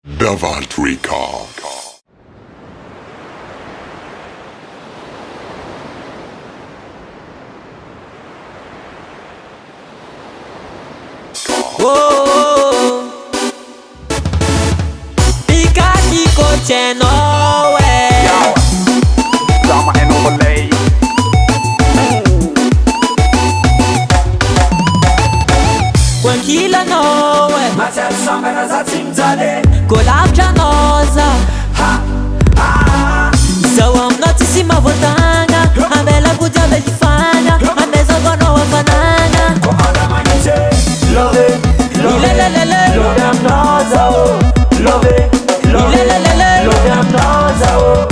Davalt Recall. Pika kiko cheno Drama and overlay. kwa kila nowe Matel samba na za timzale. kolabja noza zawa mnotisi mavotanga ambela kuja belifanya amezogono wafanana Kwa ada manite. Love it, love it. Love them naza oh. Love it, love it. Love them naza oh.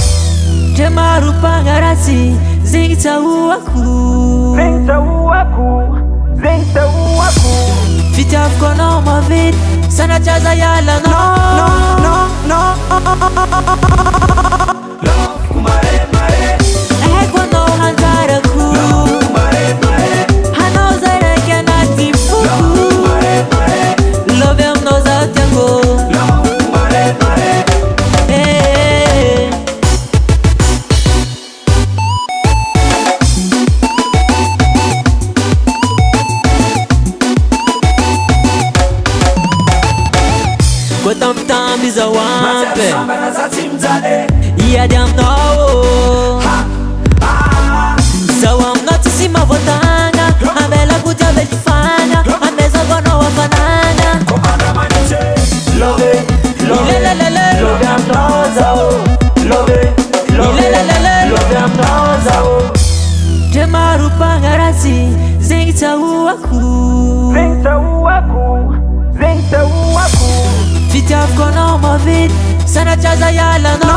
Jemaru pangarasi zingita uaku Zingta uaku. Zingta uaku. Fita fkono mavid sana chaza yala no Love kumare mare. Kono hantara ku Kumare mare. Hano zare kenati fuku Kumare mare. Love em no za tango Love kumare mare. Hey. Gotam tam is a Matel wampe samba na za timzale. Yeah them know Zawam notisi mavotanga Amela kuja belifanya Amezogono wafanana Kwa ada manite. Love it, love it. Love them naza oh. Love it, love it. Love them naza oh. Jemaru pangarasi zingita uaku Zingta uaku. Zingta uaku. Fita fkono mavid sana chaza yala no